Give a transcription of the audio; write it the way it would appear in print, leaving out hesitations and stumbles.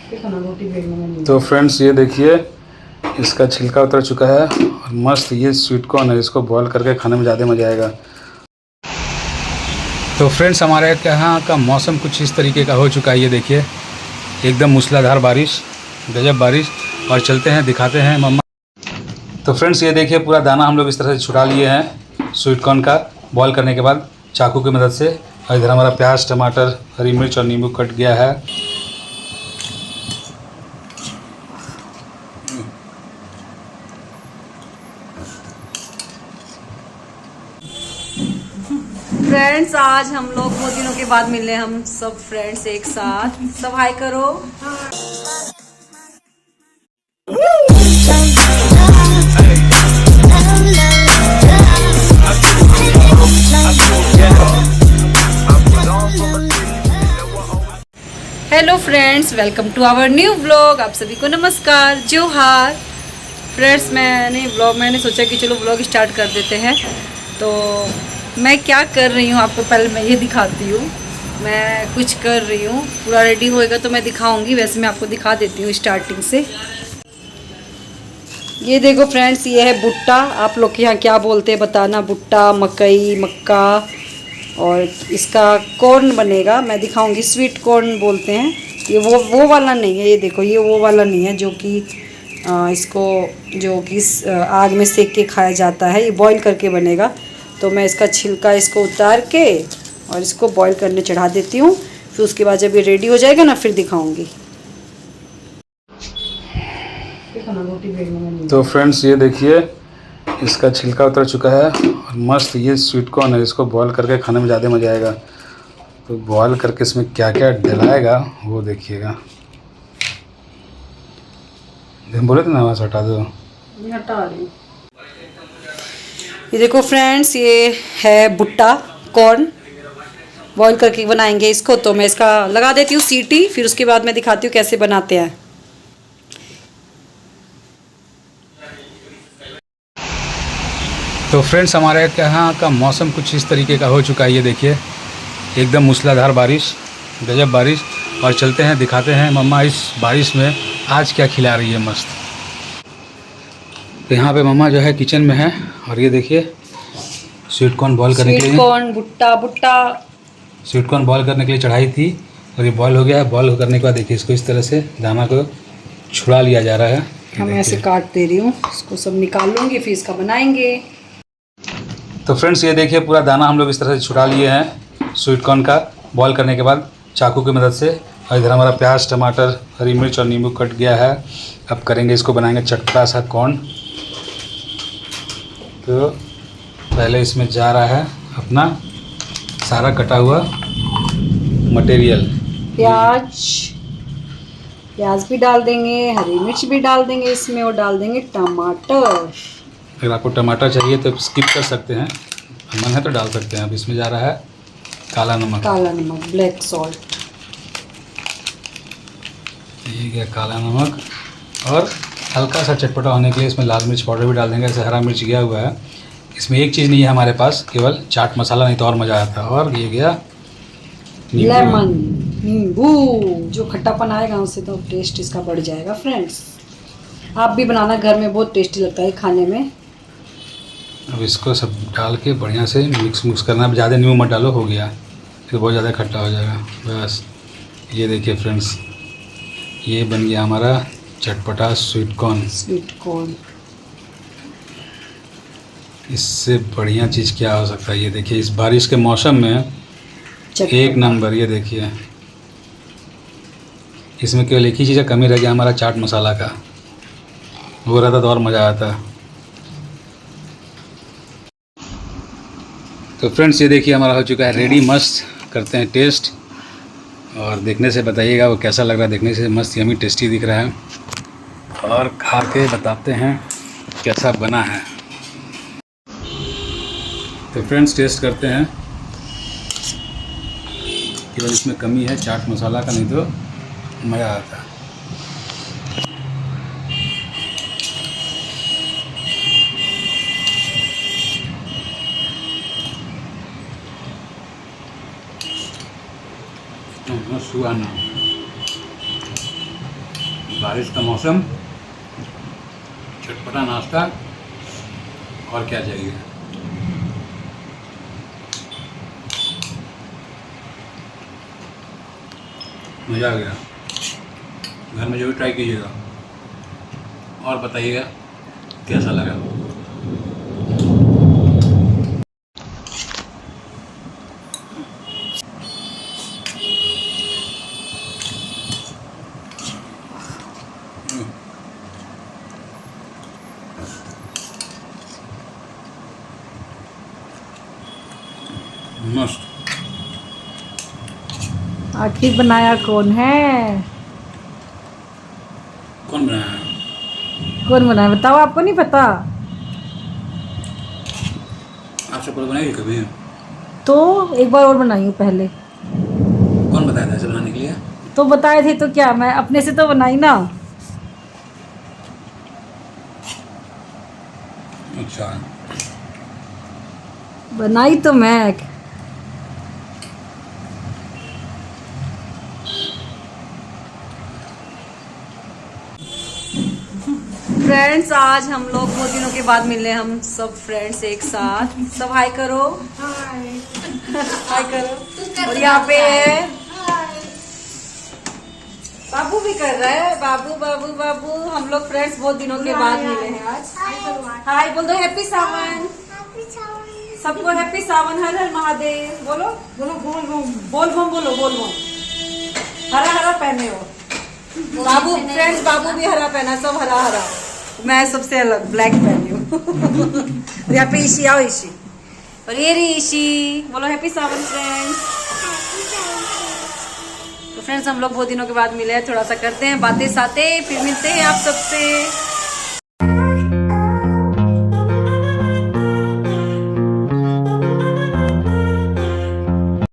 तो फ्रेंड्स ये देखिए, इसका छिलका उतर चुका है और मस्त ये स्वीट कॉर्न है, इसको बॉईल करके खाने में ज़्यादा मज़ा आएगा। तो फ्रेंड्स हमारे यहाँ का मौसम कुछ इस तरीके का हो चुका है। ये देखिए एकदम मूसलाधार बारिश, गजब बारिश। और चलते हैं दिखाते हैं मम्मा। तो फ्रेंड्स ये देखिए पूरा दाना हम लोग इस तरह से छुड़ा लिए हैं स्वीट कॉर्न का, बॉईल करने के बाद चाकू की मदद से। और इधर हमारा प्याज, टमाटर, हरी मिर्च और नींबू कट गया है। फ्रेंड्स आज हम लोग बहुत दिनों के बाद मिले, हम सब फ्रेंड्स एक साथ। सब हाय करो। Hello friends, welcome to our new vlog. आप सभी को नमस्कार, जोहार। फ्रेंड्स मैंने सोचा कि चलो व्लॉग स्टार्ट कर देते हैं। तो मैं क्या कर रही हूँ आपको पहले मैं ये दिखाती हूँ। मैं कुछ कर रही हूँ, पूरा रेडी होएगा तो मैं दिखाऊंगी। वैसे मैं आपको दिखा देती हूँ स्टार्टिंग से। ये देखो फ्रेंड्स, ये है भुट्टा। आप लोग के यहाँ क्या बोलते हैं बताना। भुट्टा, मकई, मक्का, और इसका कॉर्न बनेगा। मैं दिखाऊंगी, स्वीट कॉर्न बोलते हैं। ये वो वाला नहीं है। ये देखो, ये वो वाला नहीं है जो कि इसको आग में सेक के खाया जाता है। ये बॉईल करके बनेगा। तो मैं इसका छिलका इसको उतार के और इसको बॉईल करने चढ़ा देती हूँ। फिर उसके बाद जब ये रेडी हो जाएगा ना, फिर दिखाऊंगी। तो फ्रेंड्स ये देखिए, इसका छिलका उतर चुका है और मस्त ये स्वीट कॉर्न है, इसको बॉईल करके खाने में ज़्यादा मज़ा आएगा। तो बॉईल करके इसमें क्या क्या डलाएगा वो देखिएगा। हम बोले थे ना, आवाज़ हटा दो। हटा रही। ये देखो फ्रेंड्स, ये है भुट्टा, कॉर्न। बॉईल करके बनाएंगे इसको। तो मैं इसका लगा देती हूँ सीटी, फिर उसके बाद मैं दिखाती हूँ कैसे बनाते हैं। तो फ्रेंड्स हमारे यहाँ का मौसम कुछ इस तरीके का हो चुका है। ये देखिए एकदम मूसलाधार बारिश, गजब बारिश। और चलते हैं दिखाते हैं मम्मा इस बारिश में आज क्या खिला रही है मस्त। तो यहाँ पे मम्मा जो है किचन में है। और ये देखिए स्वीट कॉर्न बॉईल करने के लिए, स्वीट कॉर्न, भुट्टा स्वीट कॉर्न बॉईल करने के लिए चढ़ाई थी और ये बॉईल हो गया है। बॉईल करने के बाद देखिए इसको इस तरह से दाना को छुड़ा लिया जा रहा है। हम ऐसे काट दे रही हूँ। इसको सब निकाल लूँगी, फिर इसका बनाएंगे। तो फ्रेंड्स ये देखिए पूरा दाना हम लोग इस तरह से छुड़ा लिए हैं स्वीट कॉर्न का, बॉईल करने के बाद चाकू की मदद से। और इधर हमारा प्याज, टमाटर, हरी मिर्च और नींबू कट गया है। अब करेंगे इसको, बनाएंगे चटपटा सा कॉर्न। तो पहले इसमें जा रहा है अपना सारा कटा हुआ मटेरियल। प्याज भी डाल देंगे, हरी मिर्च भी डाल देंगे इसमें, और डाल देंगे टमाटर। अगर आपको टमाटर चाहिए तो स्किप कर सकते हैं, मन है तो डाल सकते हैं। अब इसमें जा रहा है काला नमक, ब्लैक सॉल्ट। ये गया काला नमक। और हल्का सा चटपटा होने के लिए इसमें लाल मिर्च पाउडर भी डाल देंगे। ऐसे हरा मिर्च गया हुआ है। इसमें एक चीज़ नहीं है हमारे पास, केवल चाट मसाला, नहीं तो और मज़ा आता। और ये गया लेमन, नींबू। जो खट्टापन आएगा उससे तो टेस्ट इसका बढ़ जाएगा। फ्रेंड्स आप भी बनाना घर में, बहुत टेस्टी लगता है खाने में। अब इसको सब डाल के बढ़िया से मिक्स करना। अब ज़्यादा नींबू मत डालो, हो गया फिर बहुत ज़्यादा खट्टा हो जाएगा। बस ये देखिए फ्रेंड्स, ये बन गया हमारा चटपटा स्वीट कॉर्न। इससे बढ़िया चीज़ क्या हो सकता है। ये देखिए इस बारिश के मौसम में एक नंबर। ये देखिए इसमें केवल एक ही चीज़ का कमी रह गया, हमारा चाट मसाला का। वो रहता तो और मज़ा आता। तो फ्रेंड्स ये देखिए हमारा हो चुका है रेडी। मस्त करते हैं टेस्ट और देखने से बताइएगा वो कैसा लग रहा है। देखने से मस्त यमी टेस्टी दिख रहा है और खा के बताते हैं कैसा बना है। तो फ्रेंड्स टेस्ट करते हैं। केवल इसमें कमी है चाट मसाला का, नहीं तो मज़ा आता है। सुहाना। बारिश का मौसम, चटपटा नाश्ता, और क्या चाहिए। मज़ा आ गया। घर में जो भी ट्राई कीजिएगा और बताइएगा कैसा लगा। मस्त। आखिर बनाया कौन है? कौन बनाया? कौन बनाया बताओ, आपको नहीं पता? आपसे कोई बनाएगी कभी? तो एक बार और बनाई हूँ पहले। कौन बताया था ऐसे बनाने के लिए? तो बताए थे तो क्या, मैं अपने से तो बनाई ना। अच्छा। बनाई तो मैं। फ्रेंड्स, आज हम लोग बहुत दिनों के बाद मिले, हम सब फ्रेंड्स एक साथ। सब हाय करो। हाय करो। और यहाँ पे है बाबू भी कर रहा है। बाबू बाबू बाबू, हम लोग फ्रेंड्स बहुत दिनों के बाद मिले हैं आज। हाय बोल दो, हैप्पी सावन। सबको हैप्पी सावन। हर हर महादेव बोलो। बोलो बोल बम। बोल बम बोलो, बोल बम। हरा हरा पहने हो बाबू। फ्रेंड्स, बाबू भी हरा पहना, सब हरा हरा। मैं सबसे अलग ब्लैक पहनी हूँ। यहाँ पे ईशी, आओ ईशी। और ये रही ईशी। बोलो हैप्पी सावन फ्रेंड्स। तो फ्रेंड्स, हम लोग बहुत दिनों के बाद मिले हैं, थोड़ा सा करते हैं बातें सातें, फिर मिलते हैं आप सबसे।